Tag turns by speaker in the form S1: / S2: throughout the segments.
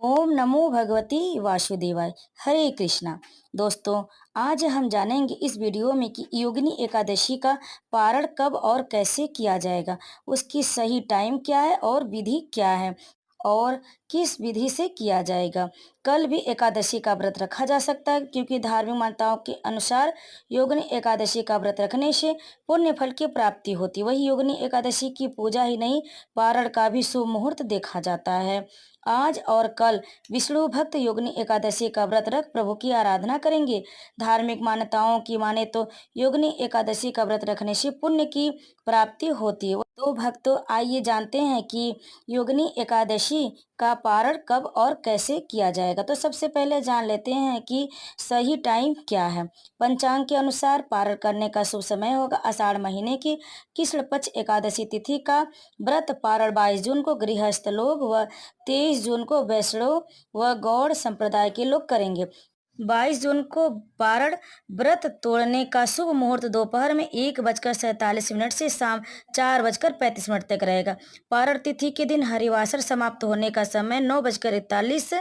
S1: ओम नमो भगवती वासुदेवाय। हरे कृष्णा। दोस्तों, आज हम जानेंगे इस वीडियो में कि योगिनी एकादशी का पारण कब और कैसे किया जाएगा, उसकी सही टाइम क्या है और विधि क्या है और किस विधि से किया जाएगा। कल भी एकादशी का व्रत रखा जा सकता है, क्योंकि धार्मिक मान्यताओं के अनुसार योगिनी एकादशी का व्रत रखने से पुण्य फल की प्राप्ति होती है। वही योगिनी एकादशी की पूजा ही नहीं, पारण का भी शुभ मुहूर्त देखा जाता है। आज और कल विष्णु भक्त योगिनी एकादशी का व्रत रख प्रभु की आराधना करेंगे। धार्मिक मान्यताओं की माने तो योगिनी एकादशी का व्रत रखने से पुण्य की प्राप्ति होती है। तो भक्तों, आइए जानते हैं कि योगिनी एकादशी का पारण कब और कैसे किया जाएगा। तो सबसे पहले जान लेते हैं कि सही टाइम क्या है। पंचांग के अनुसार पारण करने का शुभ समय होगा आषाढ़ महीने की कृष्ण पक्ष एकादशी तिथि का व्रत पारण 22 जून को गृहस्थ लोग व 23 जून को वैष्णव व गौड़ संप्रदाय के लोग करेंगे। 22 जून को पारण व्रत तोड़ने का शुभ मुहूर्त दोपहर में 1:47 से शाम 4:35 तक रहेगा। पारण तिथि के दिन हरिवासर समाप्त होने का समय 9:41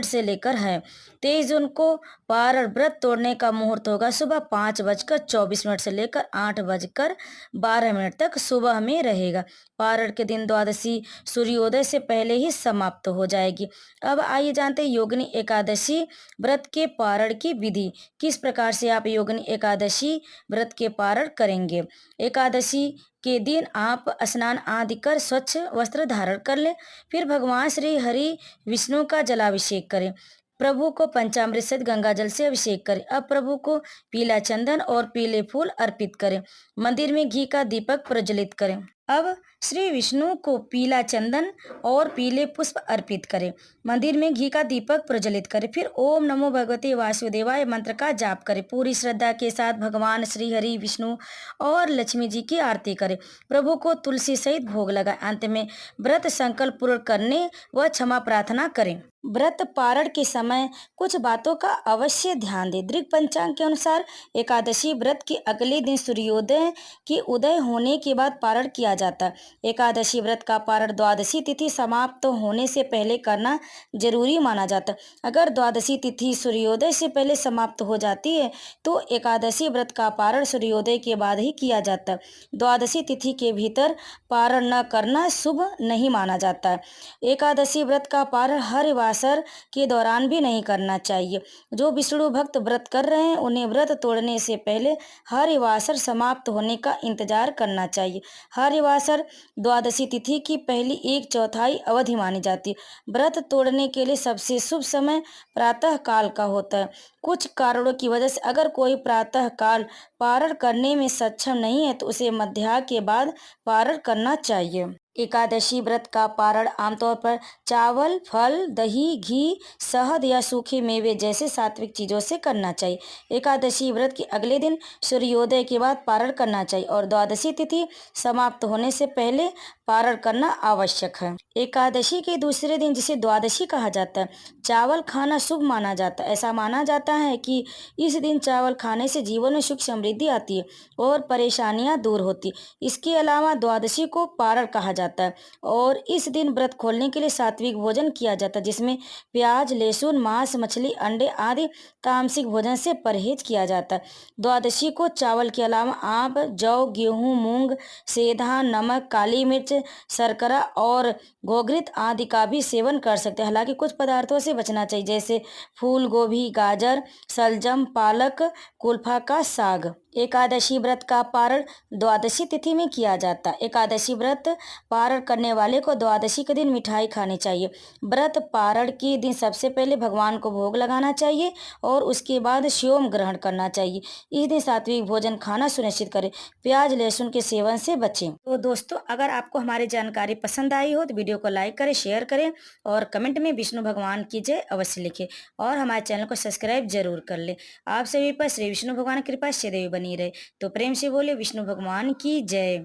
S1: से लेकर है। 23 जून को पारण व्रत तोड़ने का मुहूर्त होगा सुबह 5:24 से लेकर 8:12 तक सुबह में रहेगा। पारण के दिन द्वादशी सूर्योदय से पहले ही समाप्त हो जाएगी। अब आइए जानते हैं योगिनी एकादशी व्रत के पारण की विधि। किस प्रकार से आप योगिनी एकादशी व्रत के पारण करेंगे। एकादशी के दिन आप स्नान आदि कर स्वच्छ वस्त्र धारण कर लें। फिर भगवान श्री हरि विष्णु का जलाभिषेक करें। प्रभु को पंचामृत सहित गंगा जल से अभिषेक करें। अब प्रभु को पीला चंदन और पीले फूल अर्पित करें। मंदिर में घी का दीपक प्रज्वलित करें। अब श्री विष्णु को पीला चंदन और पीले पुष्प अर्पित करें। मंदिर में घी का दीपक प्रज्वलित करें। फिर ओम नमो भगवते वासुदेवाय मंत्र का जाप करें। पूरी श्रद्धा के साथ भगवान श्री हरि विष्णु और लक्ष्मी जी की आरती करें। प्रभु को तुलसी सहित भोग लगाएं। अंत में व्रत संकल्प पूर्ण करने व क्षमा प्रार्थना करें। व्रत पारण के समय कुछ बातों का अवश्य ध्यान दें। दृक पंचांग के अनुसार एकादशी व्रत के अगले दिन सूर्योदय के उदय होने के बाद पारण किया जाता है। एकादशी व्रत का पारण द्वादशी तिथि समाप्त होने से पहले करना जरूरी माना जाता है। अगर द्वादशी तिथि सूर्योदय से पहले समाप्त हो जाती है तो एकादशी व्रत का पारण सूर्योदय के बाद ही किया जाता है। द्वादशी तिथि के भीतर पारण न करना शुभ नहीं माना जाता है। एकादशी व्रत का पारण हर वासर के दौरान भी नहीं करना चाहिए। जो विष्णु भक्त व्रत कर रहे हैं उन्हें व्रत तोड़ने से पहले हरिवासर समाप्त होने का इंतजार करना चाहिए। हरिवासर द्वादशी तिथि की पहली 1/4 अवधि मानी जाती है। व्रत तोड़ने के लिए सबसे शुभ समय प्रातः काल का होता है। कुछ कारणों की वजह से अगर कोई प्रातः काल पारण करने में सक्षम नहीं है तो उसे मध्याह्न के बाद पारण करना चाहिए। एकादशी व्रत का पारण आमतौर पर चावल, फल, दही, घी, शहद या सूखे मेवे जैसे सात्विक चीजों से करना चाहिए। एकादशी व्रत के अगले दिन सूर्योदय के बाद पारण करना चाहिए और द्वादशी तिथि समाप्त होने से पहले पारण करना आवश्यक है। एकादशी के दूसरे दिन, जिसे द्वादशी कहा जाता है, चावल खाना शुभ माना जाता है। ऐसा माना जाता है कि इस दिन चावल खाने से जीवन में सुख समृद्धि आती है और परेशानियां दूर होती। इसके अलावा द्वादशी को पारण कहा जाता है और इस दिन व्रत खोलने के लिए सात्विक भोजन किया जाता है, जिसमें प्याज, लहसुन, मांस, मछली, अंडे आदि तामसिक भोजन से परहेज किया जाता है। द्वादशी को चावल के अलावा आप जौ, गेहूं, मूंग, सेंधा, नमक, काली मिर्च, शर्करा और गोघृत आदि का भी सेवन कर सकते हैं। हालांकि कुछ पदार्थों से बचना चाहिए, जैसे फूल गोभी, गाजर, शलजम, पालक, कुल्फा का साग। एकादशी व्रत का पारण द्वादशी तिथि में किया जाता है। एकादशी व्रत पारण करने वाले को द्वादशी के दिन मिठाई खानी चाहिए। व्रत पारण के दिन सबसे पहले भगवान को भोग लगाना चाहिए और उसके बाद स्योम ग्रहण करना चाहिए। इस दिन सात्विक भोजन खाना सुनिश्चित करें। प्याज, लहसुन के सेवन से बचें। तो दोस्तों, अगर आपको हमारी जानकारी पसंद आई हो तो वीडियो को लाइक करें, शेयर करें और कमेंट में विष्णु भगवान की जय अवश्य लिखें और हमारे चैनल को सब्सक्राइब जरूर कर लें। आप सभी पर श्री विष्णु भगवान की कृपा सदैव बनी रहे। तो प्रेम से बोले विष्णु भगवान की जय।